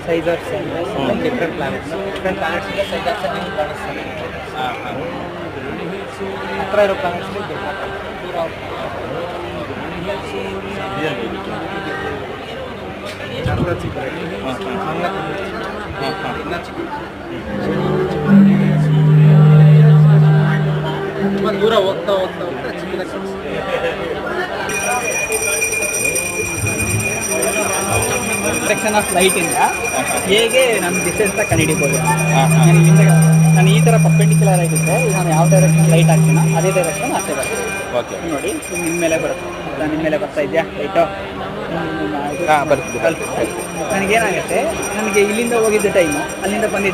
Size of different planets size of ನಿಮ್ಗೆ ಕಾಣಿಸ್ತಾರೆ. ಹತ್ರ ಇರೋ ಪ್ಲಾನೆಟ್ಸ್ ದೂರ ತುಂಬ ದೂರ ಹೋಗ್ತಾ ಹೋಗ್ತಾ ಹೋಗ್ತಾ ಚಿಕ್ಕದಾಗಿ ಡಿಫ್ಲೆಕ್ಷನ್ ಆಫ್ ಲೈಟಿಂದ ಹೇಗೆ ನಮ್ಮ ಡಿಸ್ಟೆನ್ಸ್ ಕಂಡುಹಿಡಿಬೋದು. ನಾನು ಈ ಥರ ಪರ್ಪೆಂಡಿಕ್ಯುಲರ್ ಆಗಿದ್ದೆ, ನಾನು ಯಾವ ಡೈರೆಕ್ಷನ್ ಲೈಟ್ ಹಾಕ್ತೀನೋ ಅದೇ ಡೈರೆಕ್ಷನ್ ಅಷ್ಟೇ ಬರುತ್ತೆ. ಓಕೆ, ನೋಡಿ ನಿಮ್ಮ ಮೇಲೆ ಬರುತ್ತೆ, ನಿಮ್ಮ ಮೇಲೆ ಬರ್ತಾ ಇದೆಯಾ ಲೈಟು? ಬರ್ತದೆ. ನನಗೇನಾಗುತ್ತೆ, ನನಗೆ ಇಲ್ಲಿಂದ ಹೋಗಿದ್ದ ಟೈಮು ಅಲ್ಲಿಂದ ಬಂದಿದ್ದು